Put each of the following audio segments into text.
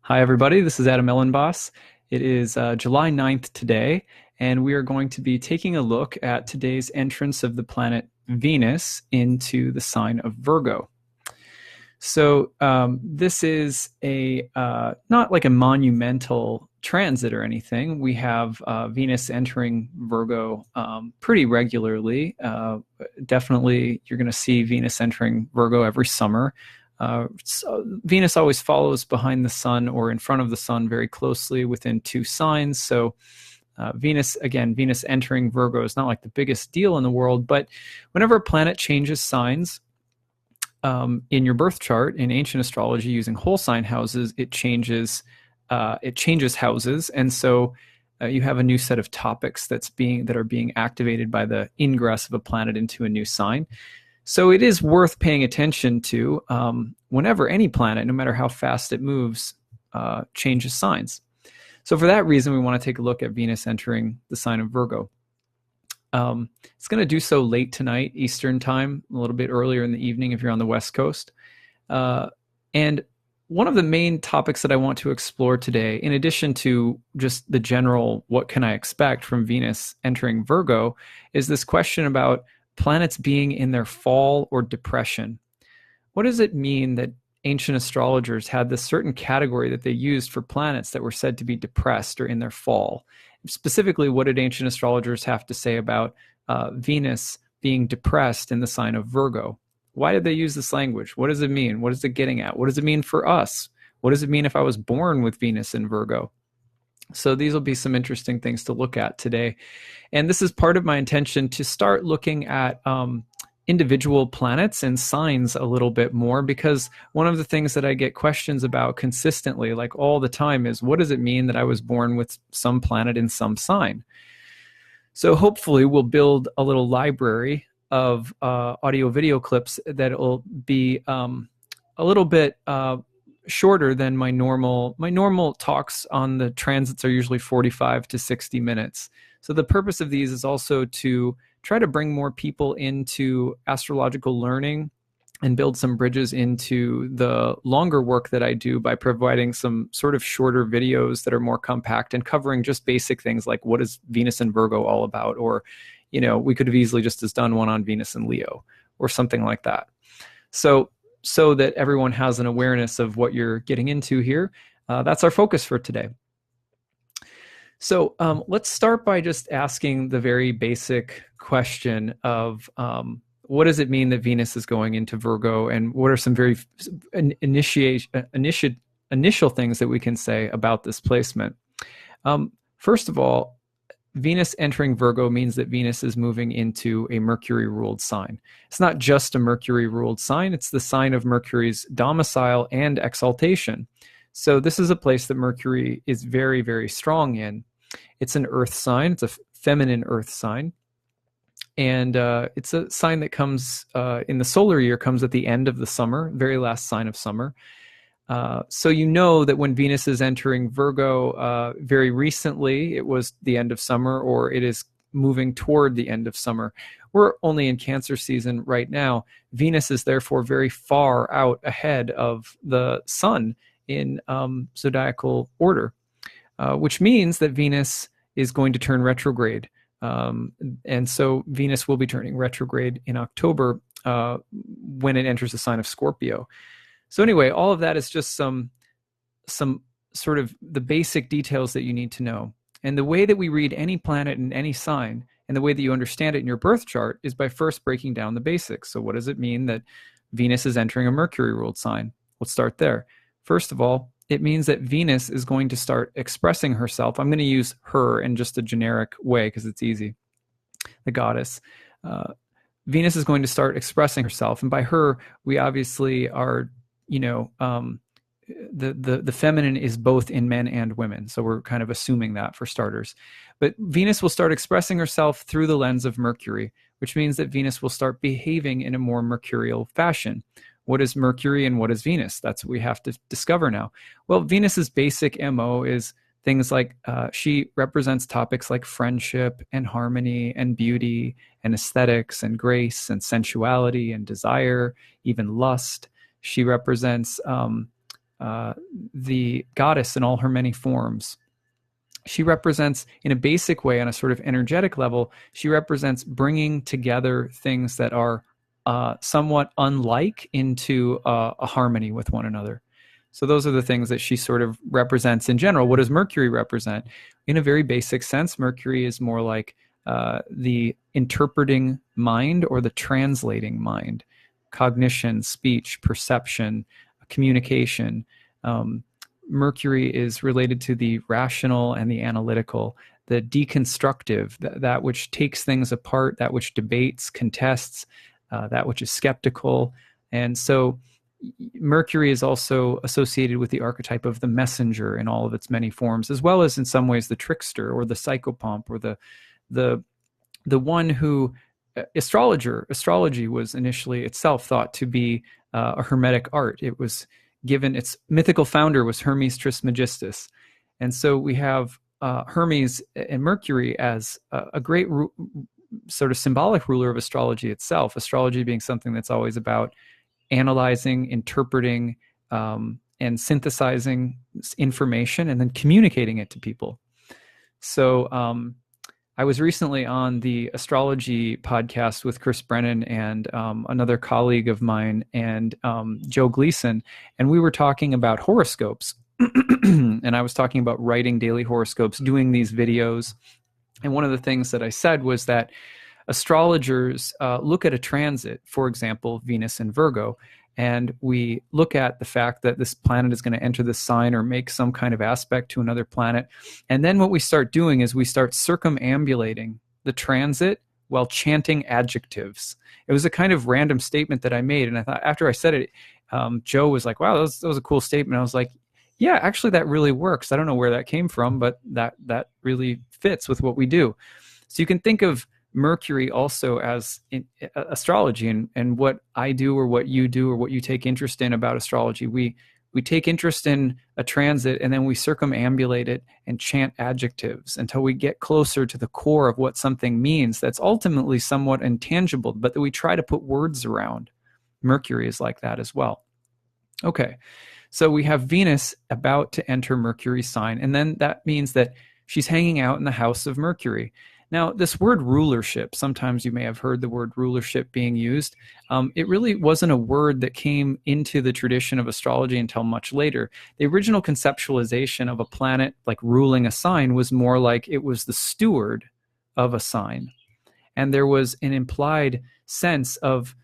Hi, everybody. This is Elenbaas. It is July 9th today, and we are going to be taking a look at today's entrance of the planet Venus into the sign of Virgo. So this is a not like a monumental transit or anything. We have Venus entering Virgo pretty regularly. Definitely, you're going to see Venus entering Virgo every summer. Venus always follows behind the sun or in front of the sun very closely within two signs. So Venus entering Virgo is not like the biggest deal in the world, but whenever a planet changes signs in your birth chart in ancient astrology using whole sign houses, it changes houses, and so you have a new set of topics that are being activated by the ingress of a planet into a new sign. So it is worth paying attention to whenever any planet, no matter how fast it moves, changes signs. So for that reason, we want to take a look at Venus entering the sign of Virgo. It's going to do so late tonight, Eastern time, a little bit earlier in the evening if you're on the West Coast. And one of the main topics that I want to explore today, in addition to just the general what can I expect from Venus entering Virgo, is this question about planets being in their fall or depression. What does it mean that ancient astrologers had this certain category that they used for planets that were said to be depressed or in their fall? Specifically, what did ancient astrologers have to say about Venus being depressed in the sign of Virgo? Why did they use this language? What does it mean? What is it getting at? What does it mean for us? What does it mean if I was born with Venus in Virgo? So these will be some interesting things to look at today. And this is part of my intention to start looking at individual planets and signs a little bit more, because one of the things that I get questions about consistently, like all the time, is what does it mean that I was born with some planet in some sign? So hopefully we'll build a little library of audio video clips that will be a little bit shorter than my normal talks on the transits are usually 45 to 60 minutes. So the purpose of these is also to try to bring more people into astrological learning and build some bridges into the longer work that I do by providing some sort of shorter videos that are more compact and covering just basic things like what is Venus and Virgo all about, or we could have easily just as done one on Venus and Leo or something like that. So that everyone has an awareness of what you're getting into here. That's our focus for today. So let's start by just asking the very basic question of what does it mean that Venus is going into Virgo, and what are some very initial things that we can say about this placement? First of all, Venus entering Virgo means that Venus is moving into a Mercury-ruled sign. It's not just a Mercury-ruled sign, it's the sign of Mercury's domicile and exaltation. So this is a place that Mercury is very, very strong in. It's an earth sign, it's a feminine earth sign. And it's a sign that comes in the solar year, comes at the end of the summer, very last sign of summer. So you know that when Venus is entering Virgo, very recently, it was the end of summer, or it is moving toward the end of summer. We're only in Cancer season right now. Venus is therefore very far out ahead of the sun in zodiacal order, which means that Venus is going to turn retrograde. And so Venus will be turning retrograde in October when it enters the sign of Scorpio. So anyway, all of that is just some sort of the basic details that you need to know. And the way that we read any planet in any sign, and the way that you understand it in your birth chart, is by first breaking down the basics. So what does it mean that Venus is entering a Mercury-ruled sign? Let's start there. First of all, it means that Venus is going to start expressing herself. I'm going to use her in just a generic way because it's easy. The goddess. Venus is going to start expressing herself. And by her, we obviously are the feminine is both in men and women. So we're kind of assuming that for starters. But Venus will start expressing herself through the lens of Mercury, which means that Venus will start behaving in a more mercurial fashion. What is Mercury and what is Venus? That's what we have to discover now. Well, Venus's basic MO is things like she represents topics like friendship and harmony and beauty and aesthetics and grace and sensuality and desire, even lust. She represents the goddess in all her many forms. She represents, in a basic way, on a sort of energetic level, she represents bringing together things that are somewhat unlike into a harmony with one another. So those are the things that she sort of represents in general. What does Mercury represent? In a very basic sense, Mercury is more like the interpreting mind or the translating mind, cognition, speech, perception, communication. Mercury is related to the rational and the analytical, the deconstructive, that which takes things apart, that which debates, contests, that which is skeptical. And so Mercury is also associated with the archetype of the messenger in all of its many forms, as well as in some ways the trickster or the psychopomp or the one who astrology was initially itself thought to be a hermetic art. It was given, its mythical founder was Hermes Trismegistus. And so we have Hermes and Mercury as a great sort of symbolic ruler of astrology itself, astrology being something that's always about analyzing, interpreting, and synthesizing information and then communicating it to people. So I was recently on the astrology podcast with Chris Brennan and another colleague of mine and Joe Gleason, and we were talking about horoscopes. And I was talking about writing daily horoscopes, doing these videos. And one of the things that I said was that astrologers look at a transit, for example, Venus in Virgo, and we look at the fact that this planet is going to enter this sign or make some kind of aspect to another planet. And then what we start doing is we start circumambulating the transit while chanting adjectives. It was a kind of random statement that I made. And I thought after I said it, Joe was like, wow, that was a cool statement. I was like, yeah, actually that really works. I don't know where that came from, but that really fits with what we do. So you can think of Mercury also as in astrology and what I do or what you do or what you take interest in about astrology. We take interest in a transit and then we circumambulate it and chant adjectives until we get closer to the core of what something means that's ultimately somewhat intangible, but that we try to put words around. Mercury is like that as well. Okay, so we have Venus about to enter Mercury's sign, and then that means that she's hanging out in the house of Mercury. Now, this word rulership, sometimes you may have heard the word rulership being used. It really wasn't a word that came into the tradition of astrology until much later. The original conceptualization of a planet like ruling a sign was more like it was the steward of a sign. And there was an implied sense of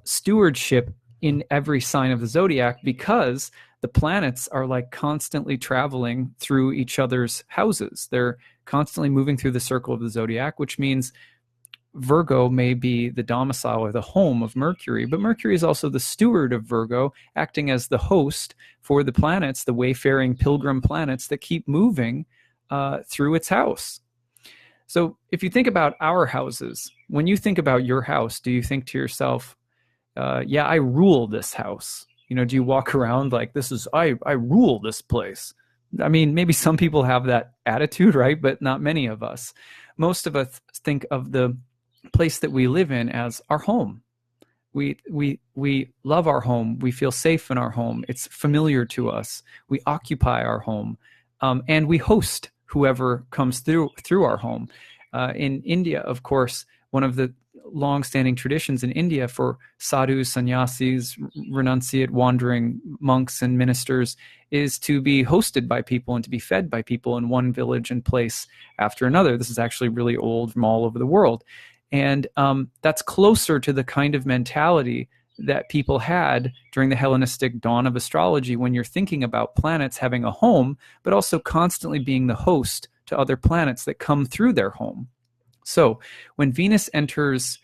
stewardship in every sign of the zodiac because the planets are like constantly traveling through each other's houses. They're constantly moving through the circle of the zodiac, which means Virgo may be the domicile or the home of Mercury, but Mercury is also the steward of Virgo, acting as the host for the planets, the wayfaring pilgrim planets that keep moving through its house. So if you think about our houses, when you think about your house, do you think to yourself, yeah, I rule this house? You know, do you walk around like I rule this place? I mean, maybe some people have that attitude, right? But not many of us. Most of us think of the place that we live in as our home. We love our home. We feel safe in our home. It's familiar to us. We occupy our home, and we host whoever comes through our home. In India, of course, one of the long-standing traditions in India for sadhus, sannyasis, renunciate, wandering monks and ministers is to be hosted by people and to be fed by people in one village and place after another. This is actually really old from all over the world. And that's closer to the kind of mentality that people had during the Hellenistic dawn of astrology when you're thinking about planets having a home, but also constantly being the host to other planets that come through their home. So when Venus enters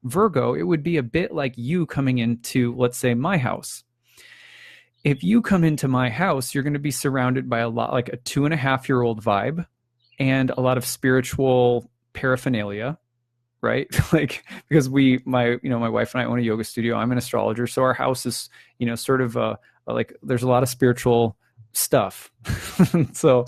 Virgo, it would be a bit like you coming into, let's say, my house. If you come into my house, you're going to be surrounded by a lot, like a 2.5-year-old vibe and a lot of spiritual paraphernalia, right? Like, because my wife and I own a yoga studio. I'm an astrologer. So our house is, sort of like there's a lot of spiritual stuff. So,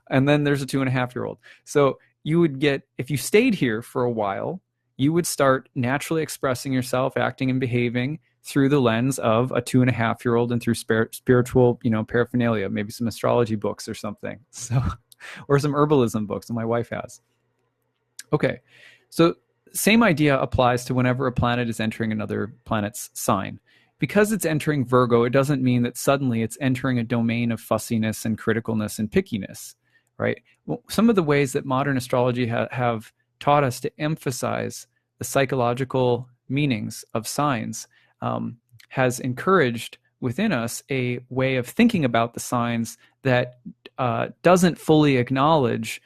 and then there's a 2.5-year-old. So you would get, if you stayed here for a while, you would start naturally expressing yourself, acting and behaving through the lens of a 2.5-year-old and through spiritual, paraphernalia, maybe some astrology books or something. So, or some herbalism books that my wife has. Okay, so same idea applies to whenever a planet is entering another planet's sign. Because it's entering Virgo, it doesn't mean that suddenly it's entering a domain of fussiness and criticalness and pickiness, right? Well, some of the ways that modern astrology have taught us to emphasize the psychological meanings of signs has encouraged within us a way of thinking about the signs that doesn't fully acknowledge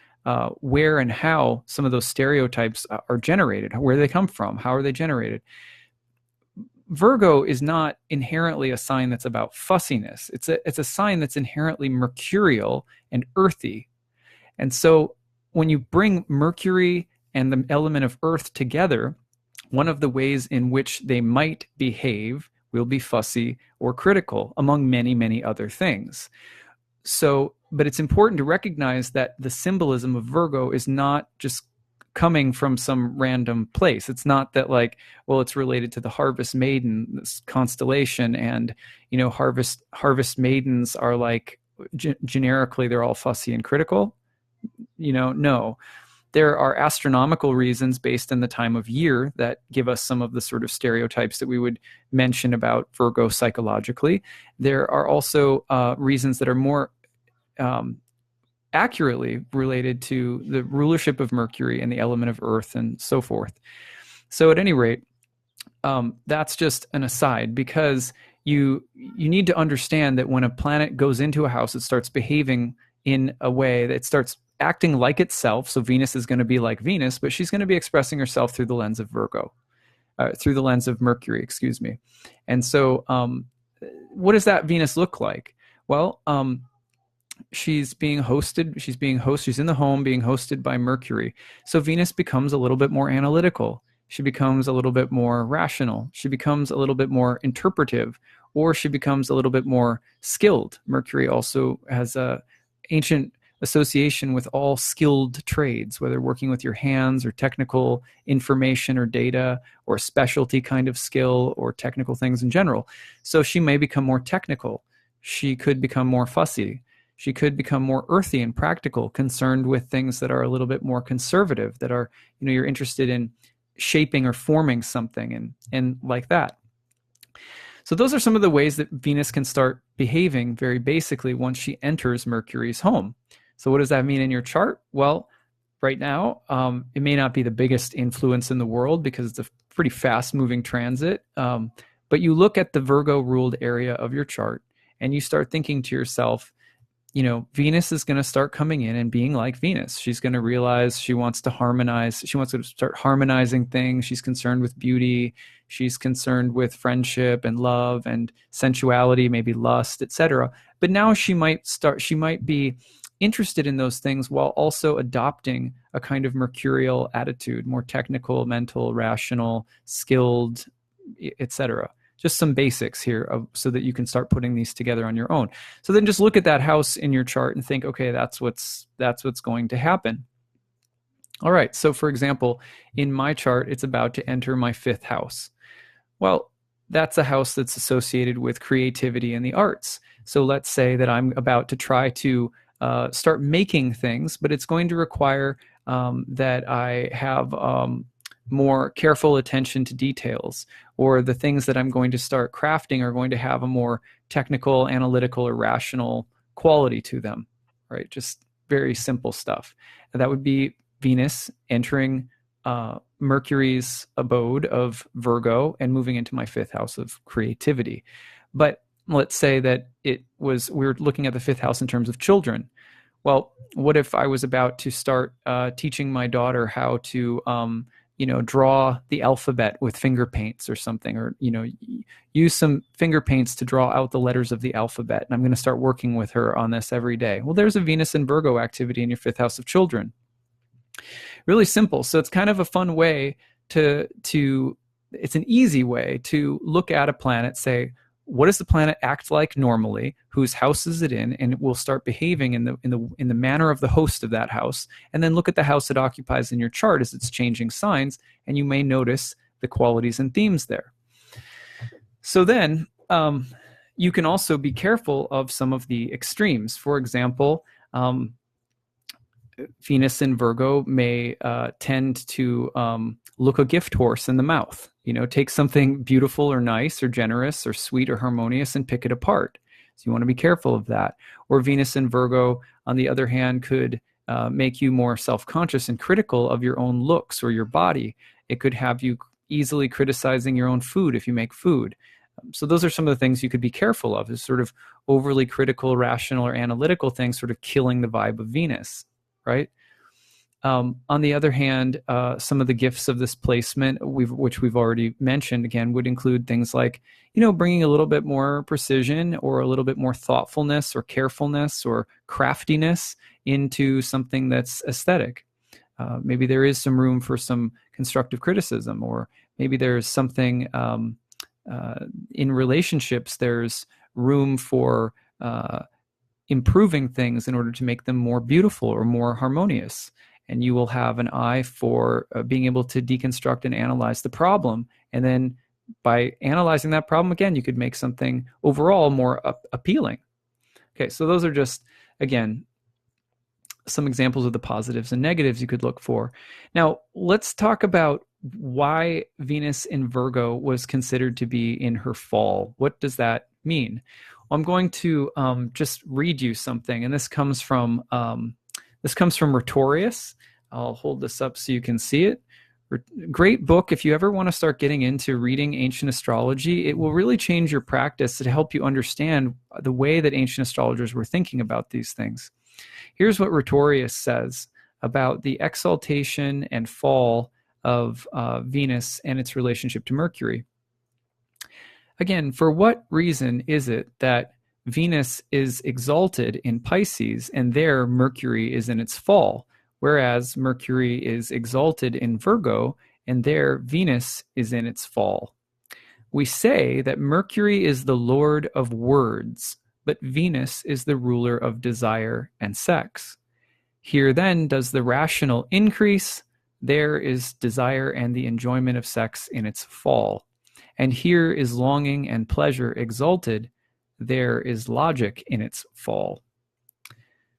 where and how some of those stereotypes are generated, where they come from, how are they generated. Virgo is not inherently a sign that's about fussiness. It's a sign that's inherently mercurial and earthy. And so when you bring Mercury and the element of earth together, one of the ways in which they might behave will be fussy or critical, among many, many other things. So, but it's important to recognize that the symbolism of Virgo is not just coming from some random place. It's not that it's related to the harvest maiden, this constellation, and harvest maidens are generically they're all fussy and critical. No. There are astronomical reasons based on the time of year that give us some of the sort of stereotypes that we would mention about Virgo psychologically. There are also reasons that are more accurately related to the rulership of Mercury and the element of Earth and so forth. So at any rate, that's just an aside, because you need to understand that when a planet goes into a house, it starts behaving in a way that it starts acting like itself. So Venus is going to be like Venus, but she's going to be expressing herself through the lens of through the lens of Mercury, excuse me. And so what does that Venus look like? Well, she's being hosted. She's in the home being hosted by Mercury. So Venus becomes a little bit more analytical. She becomes a little bit more rational. She becomes a little bit more interpretive, or she becomes a little bit more skilled. Mercury also has a ancient association with all skilled trades, whether working with your hands or technical information or data or specialty kind of skill or technical things in general. So she may become more technical. She could become more fussy. She could become more earthy and practical, concerned with things that are a little bit more conservative, that are, you're interested in shaping or forming something and like that. So those are some of the ways that Venus can start behaving very basically once she enters Mercury's home. So what does that mean in your chart? Well, right now, it may not be the biggest influence in the world because it's a pretty fast-moving transit. But you look at the Virgo-ruled area of your chart and you start thinking to yourself, Venus is going to start coming in and being like Venus. She's going to realize she wants to harmonize. She wants to start harmonizing things. She's concerned with beauty. She's concerned with friendship and love and sensuality, maybe lust, etc. But now she might be interested in those things while also adopting a kind of mercurial attitude, more technical, mental, rational, skilled, etc. Just some basics here so that you can start putting these together on your own. So then just look at that house in your chart and think, okay, that's what's going to happen. All right, so for example, in my chart, it's about to enter my 5th house. Well, that's a house that's associated with creativity and the arts. So let's say that I'm about to try to start making things, but it's going to require that I have more careful attention to details, or the things that I'm going to start crafting are going to have a more technical, analytical, or rational quality to them, right? Just very simple stuff. And that would be Venus entering Mercury's abode of Virgo and moving into my 5th house of creativity. But let's say that we're looking at the 5th house in terms of children. Well, what if I was about to start teaching my daughter how to draw the alphabet with finger paints or something, or, use some finger paints to draw out the letters of the alphabet. And I'm going to start working with her on this every day. Well, there's a Venus and Virgo activity in your 5th house of children. Really simple. So it's kind of a fun way it's an easy way to look at a planet, say, what does the planet act like normally? Whose house is it in? And it will start behaving in the manner of the host of that house. And then look at the house it occupies in your chart as it's changing signs, and you may notice the qualities and themes there. So then you can also be careful of some of the extremes. For example, Venus in Virgo may tend to look a gift horse in the mouth. Take something beautiful or nice or generous or sweet or harmonious and pick it apart. So you want to be careful of that. Or Venus in Virgo, on the other hand, could make you more self-conscious and critical of your own looks or your body. It could have you easily criticizing your own food if you make food. So those are some of the things you could be careful of, is sort of overly critical, rational, or analytical things sort of killing the vibe of Venus, right? On the other hand, some of the gifts of this placement, which we've already mentioned, again, would include things like, bringing a little bit more precision or a little bit more thoughtfulness or carefulness or craftiness into something that's aesthetic. Maybe there is some room for some constructive criticism, or maybe there's something in relationships, there's room for improving things in order to make them more beautiful or more harmonious. And you will have an eye for being able to deconstruct and analyze the problem. And then by analyzing that problem, again, you could make something overall more appealing. Okay, so those are just, again, some examples of the positives and negatives you could look for. Now, let's talk about why Venus in Virgo was considered to be in her fall. What does that mean? Well, I'm going to just read you something, and this comes from Rhetorius. I'll hold this up so you can see it. Great book. If you ever want to start getting into reading ancient astrology, it will really change your practice to help you understand the way that ancient astrologers were thinking about these things. Here's what Rhetorius says about the exaltation and fall of Venus and its relationship to Mercury. Again, for what reason is it that Venus is exalted in Pisces and there Mercury is in its fall, whereas Mercury is exalted in Virgo and there Venus is in its fall? We say that Mercury is the lord of words, but Venus is the ruler of desire and sex. Here then does the rational increase, there is desire and the enjoyment of sex in its fall. And here is longing and pleasure exalted, there is logic in its fall.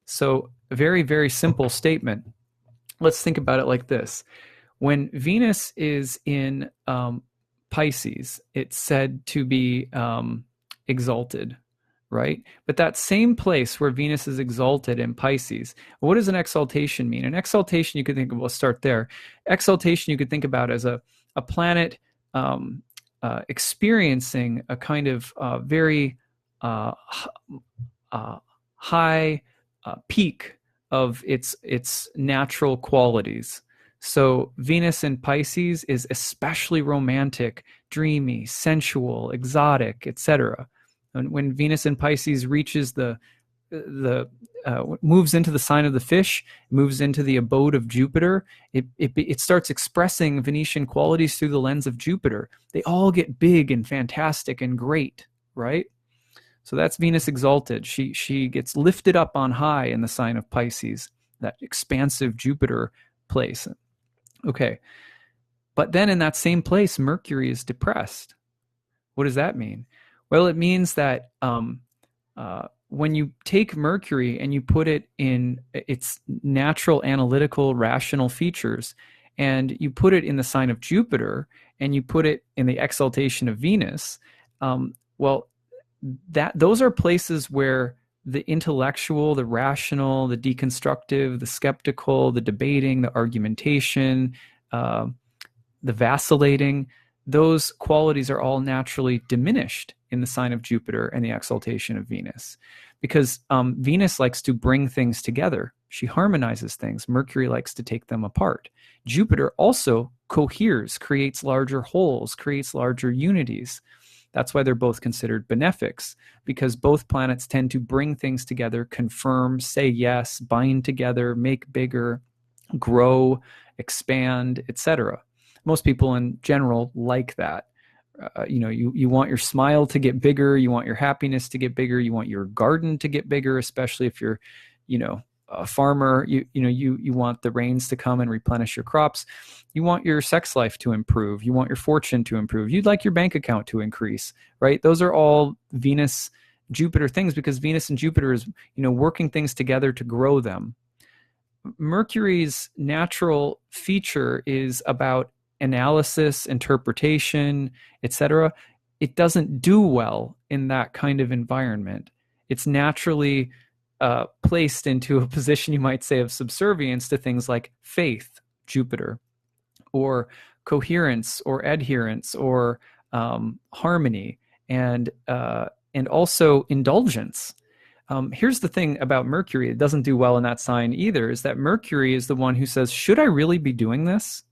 So a very, very simple statement. Let's think about it like this. When Venus is in Pisces, it's said to be exalted, right? But that same place where Venus is exalted in Pisces, what does an exaltation mean? An exaltation, you could think of, we'll start there. Exaltation you could think about as a planet experiencing a kind of very high peak of its natural qualities. So Venus in Pisces is especially romantic, dreamy, sensual, exotic, etc. And when Venus in Pisces reaches moves into the sign of the fish, moves into the abode of Jupiter, it starts expressing Venetian qualities through the lens of Jupiter. They all get big and fantastic and great, right? So that's Venus exalted. She gets lifted up on high in the sign of Pisces, that expansive Jupiter place. Okay. But then in that same place, Mercury is depressed. What does that mean? Well, it means that when you take Mercury and you put it in its natural, analytical, rational features, and you put it in the sign of Jupiter, and you put it in the exaltation of Venus, those are places where the intellectual, the rational, the deconstructive, the skeptical, the debating, the argumentation, the vacillating, those qualities are all naturally diminished in the sign of Jupiter and the exaltation of Venus. Because Venus likes to bring things together. She harmonizes things. Mercury likes to take them apart. Jupiter also coheres, creates larger wholes, creates larger unities. That's why they're both considered benefics, because both planets tend to bring things together, confirm, say yes, bind together, make bigger, grow, expand, etc. Most people in general like that. You want your smile to get bigger, you want your happiness to get bigger, you want your garden to get bigger, especially if you're, a farmer, you want the rains to come and replenish your crops. You want your sex life to improve. You want your fortune to improve. You'd like your bank account to increase, right? Those are all Venus, Jupiter things, because Venus and Jupiter is, working things together to grow them. Mercury's natural feature is about analysis, interpretation, etc. It doesn't do well in that kind of environment. It's naturally placed into a position, you might say, of subservience to things like faith, Jupiter, or coherence, or adherence, or harmony, and also indulgence. Here's the thing about Mercury. It doesn't do well in that sign either, is that Mercury is the one who says, should I really be doing this?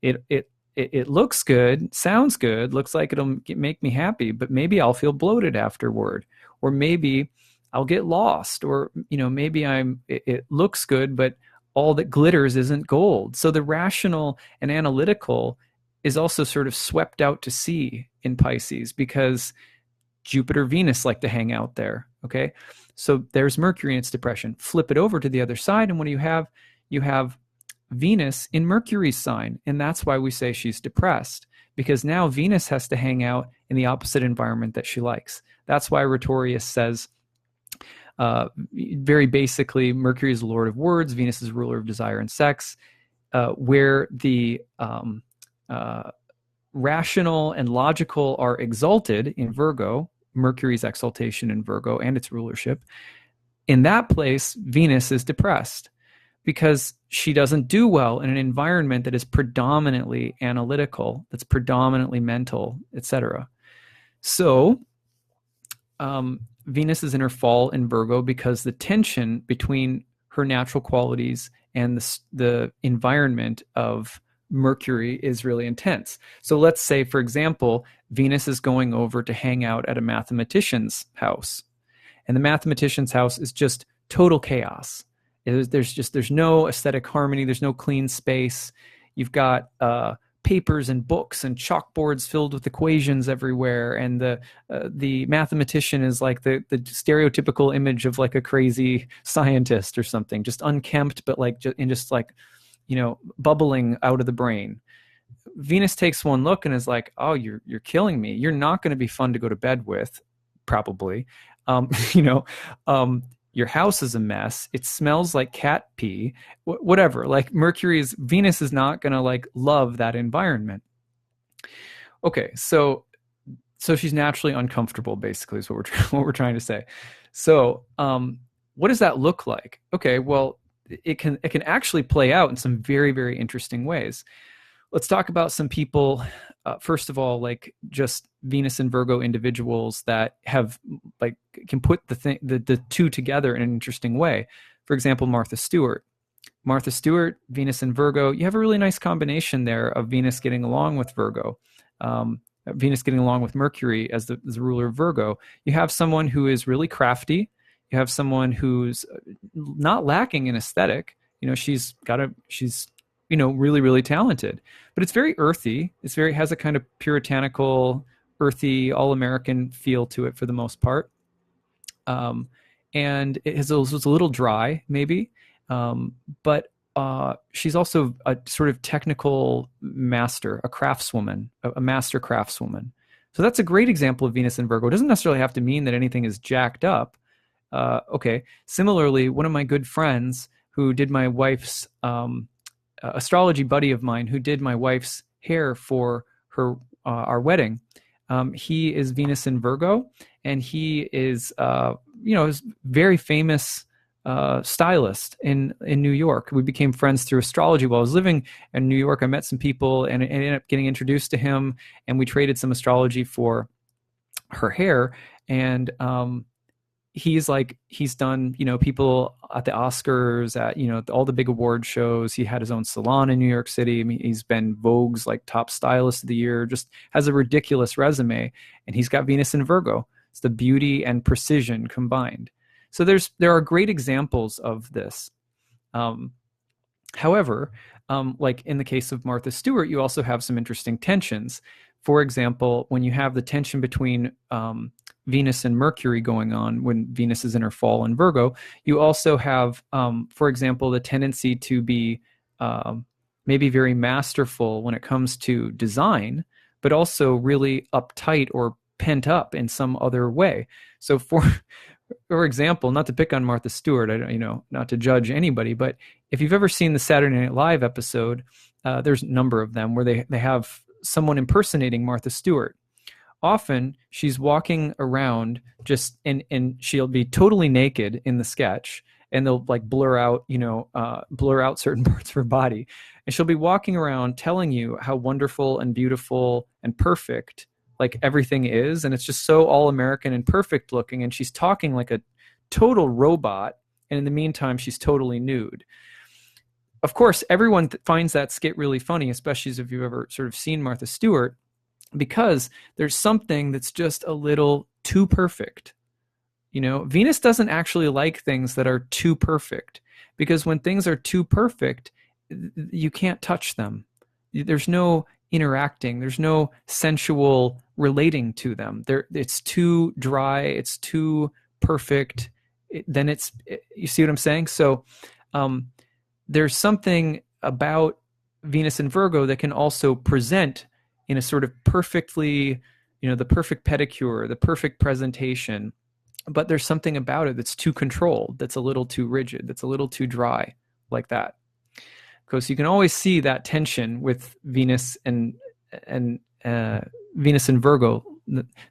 It looks good, sounds good, looks like it'll make me happy, but maybe I'll feel bloated afterward, or maybe I'll get lost, or maybe it looks good, but all that glitters isn't gold. So the rational and analytical is also sort of swept out to sea in Pisces, because Jupiter, Venus like to hang out there. Okay, so there's Mercury in its depression. Flip it over to the other side, and what do you have? You have Venus in Mercury's sign, and that's why we say she's depressed, because now Venus has to hang out in the opposite environment that she likes. That's why Rhetorius says, very basically, Mercury is the lord of words, Venus is ruler of desire and sex, where the rational and logical are exalted in Virgo, Mercury's exaltation in Virgo and its rulership. In that place, Venus is depressed, because she doesn't do well in an environment that is predominantly analytical, that's predominantly mental, etc. So Venus is in her fall in Virgo because the tension between her natural qualities and the environment of Mercury is really intense. So let's say, for example, Venus is going over to hang out at a mathematician's house, and the mathematician's house is just total chaos. There's no aesthetic harmony. There's no clean space. You've got papers and books and chalkboards filled with equations everywhere, and the mathematician is like the stereotypical image of like a crazy scientist or something, just unkempt, but just bubbling out of the brain. Venus takes one look and is like, oh, you're killing me. You're not going to be fun to go to bed with, probably. Your house is a mess. It smells like cat pee, whatever. Like Venus is not going to love that environment. Okay. So she's naturally uncomfortable, basically, is what we're trying to say. So, what does that look like? Okay. Well, it can actually play out in some very, very interesting ways. Let's talk about some people. First of all, just Venus and Virgo individuals that have can put the two together in an interesting way. For example, Martha Stewart. Martha Stewart, Venus and Virgo. You have a really nice combination there of Venus getting along with Virgo, Venus getting along with Mercury as the ruler of Virgo. You have someone who is really crafty. You have someone who's not lacking in aesthetic. She's really, really talented, but it's very earthy. Has a kind of puritanical, earthy, all-American feel to it for the most part. And it's a little dry, maybe. But she's also a sort of technical master, a craftswoman, a master craftswoman. So that's a great example of Venus and Virgo. It doesn't necessarily have to mean that anything is jacked up. Okay. Similarly, one of my good friends who did my wife's astrology buddy of mine who did my wife's hair for our wedding. He is Venus in Virgo, and he is is very famous stylist in New York. We became friends through astrology while I was living in New York. I met some people and ended up getting introduced to him, and we traded some astrology for her hair. And he's done, people at the Oscars, at, all the big award shows. He had his own salon in New York City. I mean, he's been Vogue's top stylist of the year, just has a ridiculous resume. And he's got Venus in Virgo. It's the beauty and precision combined. So there are great examples of this. However, in the case of Martha Stewart, you also have some interesting tensions. For example, when you have the tension between Venus and Mercury going on when Venus is in her fall in Virgo, you also have, for example, the tendency to be maybe very masterful when it comes to design, but also really uptight or pent up in some other way. So for example, not to pick on Martha Stewart, not to judge anybody, but if you've ever seen the Saturday Night Live episode, there's a number of them where they have someone impersonating Martha Stewart. Often she's walking around and she'll be totally naked in the sketch, and they'll like blur out certain parts of her body, and she'll be walking around telling you how wonderful and beautiful and perfect like everything is, and it's just so all American and perfect looking, and she's talking like a total robot, and in the meantime she's totally nude. Of course, everyone finds that skit really funny, especially if you've ever sort of seen Martha Stewart, because there's something that's just a little too perfect. Venus doesn't actually like things that are too perfect, because when things are too perfect, you can't touch them. There's no interacting. There's no sensual relating to them. It's too dry. It's too perfect. You see what I'm saying? So there's something about Venus in Virgo that can also present in a sort of perfectly, the perfect pedicure, the perfect presentation, but there's something about it that's too controlled, that's a little too rigid, that's a little too dry, like that. Because you can always see that tension with Venus and Venus in Virgo.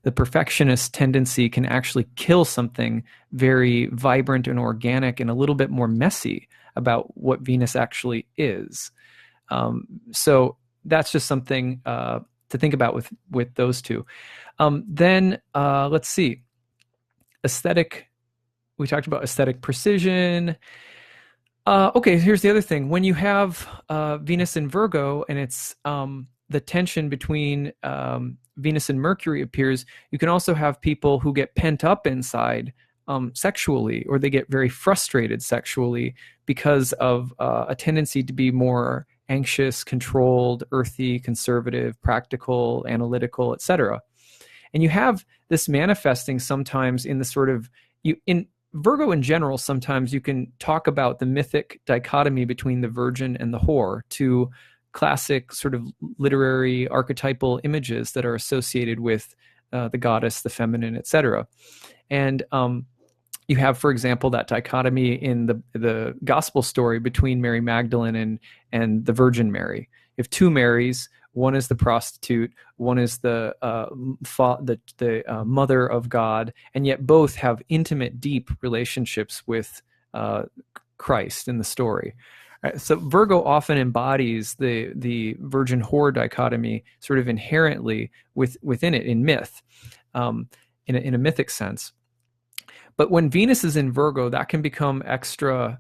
The perfectionist tendency can actually kill something very vibrant and organic and a little bit more messy about what Venus actually is. So that's just something to think about with those two. Then let's see. Aesthetic. We talked about aesthetic precision. Okay, here's the other thing. When you have Venus in Virgo and it's the tension between Venus and Mercury appears, you can also have people who get pent up inside sexually, or they get very frustrated sexually because of a tendency to be more anxious, controlled, earthy, conservative, practical, analytical, etc. And you have this manifesting sometimes in the sort of, in Virgo in general, sometimes you can talk about the mythic dichotomy between the virgin and the whore, two classic sort of literary archetypal images that are associated with the goddess, the feminine, etc. And you have, for example, that dichotomy in the gospel story between Mary Magdalene and the Virgin Mary. You have two Marys. One is the prostitute. One is the mother of God, and yet both have intimate, deep relationships with Christ in the story. Right? So Virgo often embodies the virgin whore dichotomy, sort of inherently within it in myth, in a mythic sense. But when Venus is in Virgo, that can become extra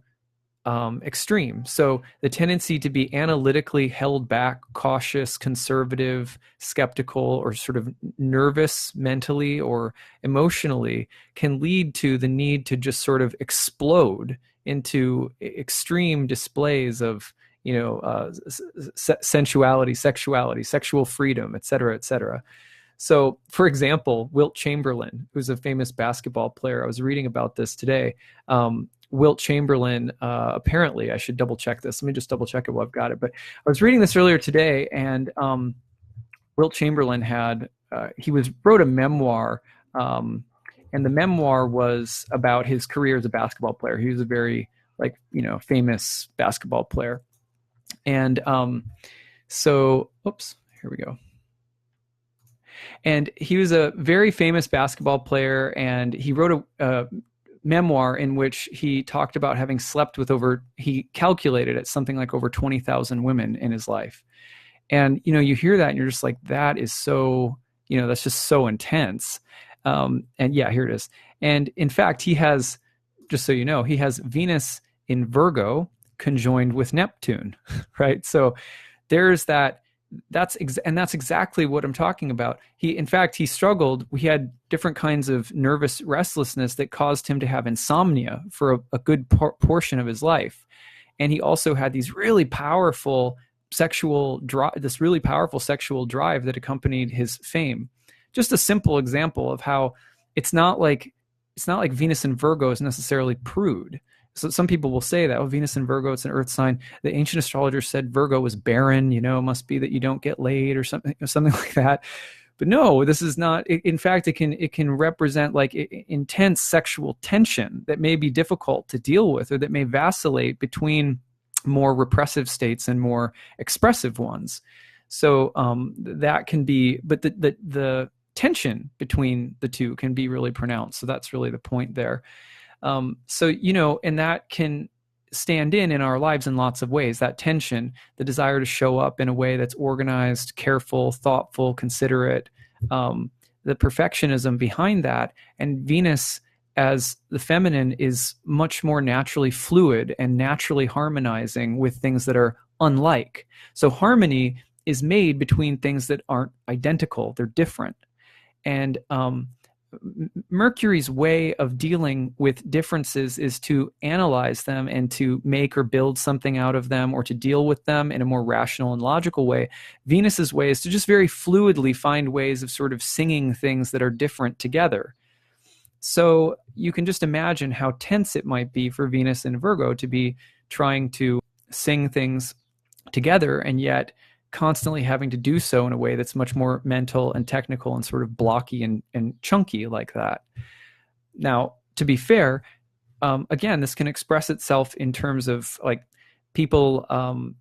extreme. So the tendency to be analytically held back, cautious, conservative, skeptical, or sort of nervous mentally or emotionally can lead to the need to just sort of explode into extreme displays of, sensuality, sexuality, sexual freedom, et cetera, et cetera. So, for example, Wilt Chamberlain, who's a famous basketball player, I was reading about this today. Wilt Chamberlain, apparently, I should double check this. Let me just double check it while I've got it. But I was reading this earlier today, and Wilt Chamberlain wrote a memoir, and the memoir was about his career as a basketball player. He was a very famous basketball player, and here we go. And he was a very famous basketball player, and he wrote a memoir in which he talked about having slept with he calculated it something like over 20,000 women in his life. And, you hear that and you're just like, that is so, that's just so intense. And yeah, here it is. And in fact, he has, just so you know, he has Venus in Virgo conjoined with Neptune, right? So there's that. That's exactly what I'm talking about. In fact, he struggled. We had different kinds of nervous restlessness that caused him to have insomnia for a good portion of his life. And he also had these really powerful sexual drive that accompanied his fame. Just a simple example of how it's not like Venus in Virgo is necessarily prude. So some people will say that, oh, Venus in Virgo, it's an earth sign. The ancient astrologers said Virgo was barren, it must be that you don't get laid or something like that. But no, this is not. In fact, it can represent like intense sexual tension that may be difficult to deal with, or that may vacillate between more repressive states and more expressive ones. So that can be, but the tension between the two can be really pronounced. So that's really the point there. So, and that can stand in our lives in lots of ways. That tension, the desire to show up in a way that's organized, careful, thoughtful, considerate, the perfectionism behind that. And Venus as the feminine is much more naturally fluid and naturally harmonizing with things that are unlike. So harmony is made between things that aren't identical. They're different. And Mercury's way of dealing with differences is to analyze them and to make or build something out of them, or to deal with them in a more rational and logical way. Venus's way is to just very fluidly find ways of sort of singing things that are different together. So you can just imagine how tense it might be for Venus in Virgo to be trying to sing things together, and yet constantly having to do so in a way that's much more mental and technical and sort of blocky and chunky like that. Now, to be fair, again, this can express itself in terms of like people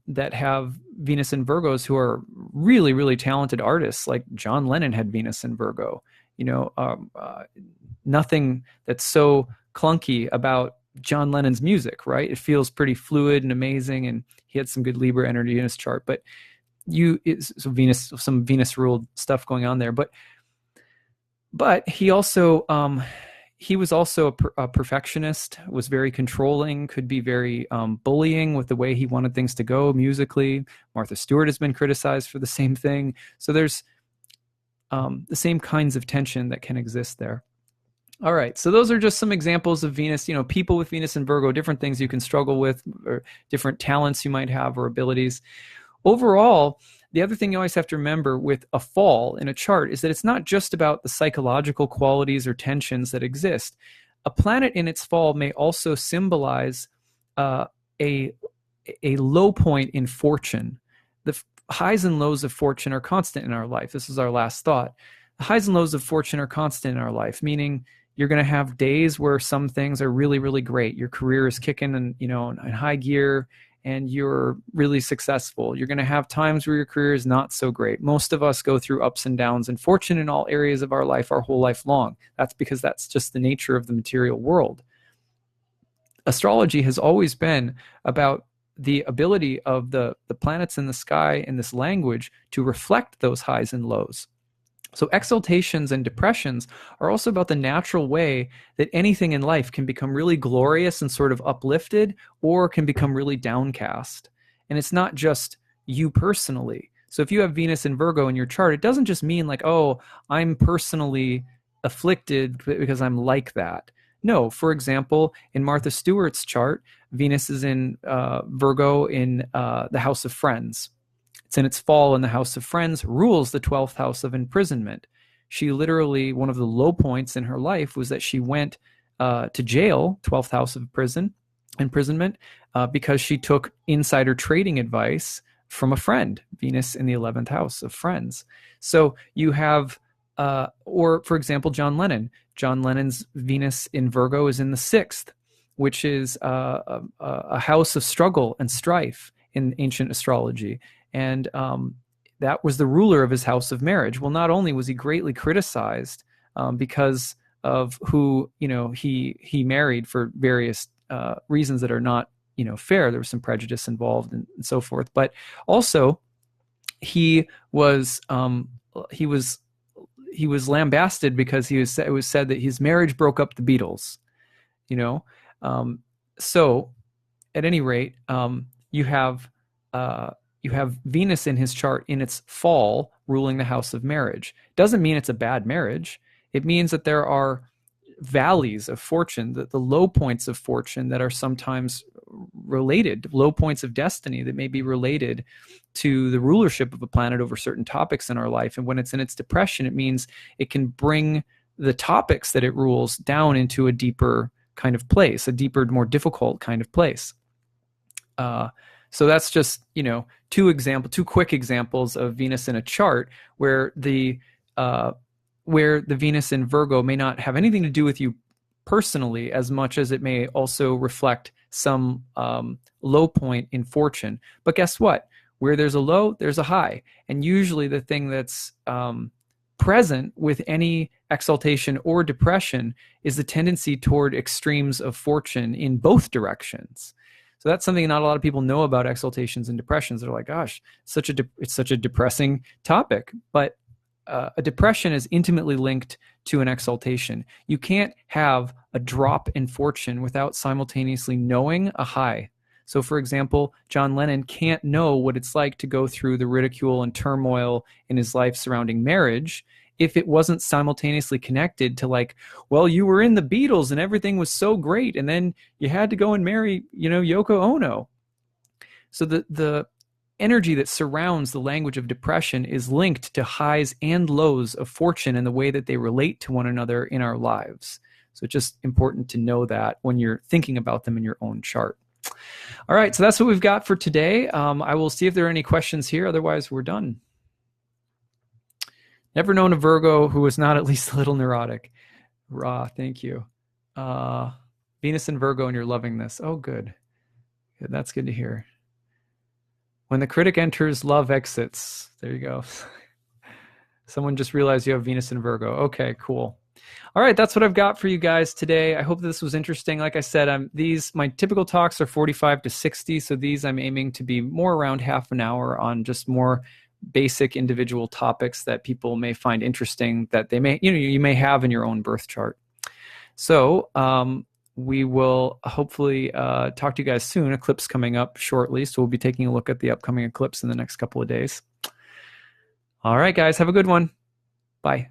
that have Venus in Virgos who are really, really talented artists. Like John Lennon had Venus in Virgo. Nothing that's so clunky about John Lennon's music, right? It feels pretty fluid and amazing, and he had some good Libra energy in his chart. But some Venus ruled stuff going on there. But he also he was also a perfectionist, was very controlling, could be very bullying with the way he wanted things to go musically. Martha Stewart has been criticized for the same thing. So there's the same kinds of tension that can exist there. All right, so those are just some examples of Venus, people with Venus and Virgo, different things you can struggle with, or different talents you might have or abilities. Overall, the other thing you always have to remember with a fall in a chart is that it's not just about the psychological qualities or tensions that exist. A planet in its fall may also symbolize a low point in fortune. The highs and lows of fortune are constant in our life. This is our last thought. The highs and lows of fortune are constant in our life, meaning you're going to have days where some things are really, really great. Your career is kicking and in high gear, and you're really successful. You're going to have times where your career is not so great. Most of us go through ups and downs and fortune in all areas of our life our whole life long. That's because that's just the nature of the material world. Astrology has always been about the ability of the planets in the sky and this language to reflect those highs and lows. So exaltations and depressions are also about the natural way that anything in life can become really glorious and sort of uplifted, or can become really downcast. And it's not just you personally. So if you have Venus in Virgo in your chart, it doesn't just mean like, oh, I'm personally afflicted because I'm like that. No, for example, in Martha Stewart's chart, Venus is in Virgo in the House of Friends. It's in its fall in the House of Friends, rules the 12th house of imprisonment. She literally, one of the low points in her life was that she went to jail, 12th house of imprisonment, because she took insider trading advice from a friend, Venus in the 11th house of Friends. So you have, or for example, John Lennon. John Lennon's Venus in Virgo is in the 6th, which is a house of struggle and strife in ancient astrology. And that was the ruler of his house of marriage. Well, not only was he greatly criticized because of who he married for various reasons that are not fair. There was some prejudice involved and so forth. But also, he was lambasted because it was said that his marriage broke up the Beatles. So at any rate, you have Venus in his chart in its fall ruling the house of marriage. Doesn't mean it's a bad marriage. It means that there are valleys of fortune, the low points of fortune that are sometimes related, low points of destiny that may be related to the rulership of a planet over certain topics in our life. And when it's in its depression, it means it can bring the topics that it rules down into a deeper kind of place, a deeper, more difficult kind of place. So that's just, two quick examples of Venus in a chart where the Venus in Virgo may not have anything to do with you personally as much as it may also reflect some low point in fortune. But guess what? Where there's a low, there's a high. And usually the thing that's present with any exaltation or depression is the tendency toward extremes of fortune in both directions. So that's something not a lot of people know about exaltations and depressions. They're like, gosh, it's such a depressing topic. But a depression is intimately linked to an exaltation. You can't have a drop in fortune without simultaneously knowing a high. So, for example, John Lennon can't know what it's like to go through the ridicule and turmoil in his life surrounding marriage if it wasn't simultaneously connected to, like, well, you were in the Beatles and everything was so great, and then you had to go and marry, Yoko Ono. So the energy that surrounds the language of depression is linked to highs and lows of fortune and the way that they relate to one another in our lives. So it's just important to know that when you're thinking about them in your own chart. All right, so that's what we've got for today. I will see if there are any questions here. Otherwise, we're done. Never known a Virgo who was not at least a little neurotic. Ra, thank you. Venus in Virgo, and you're loving this. Oh, good. That's good to hear. When the critic enters, love exits. There you go. Someone just realized you have Venus in Virgo. Okay, cool. All right, that's what I've got for you guys today. I hope this was interesting. Like I said, my typical talks are 45 to 60, so these I'm aiming to be more around half an hour on just more basic individual topics that people may find interesting that they may, you may have in your own birth chart. So we will hopefully talk to you guys soon. Eclipse coming up shortly, so we'll be taking a look at the upcoming eclipse in the next couple of days. All right, guys, have a good one. Bye.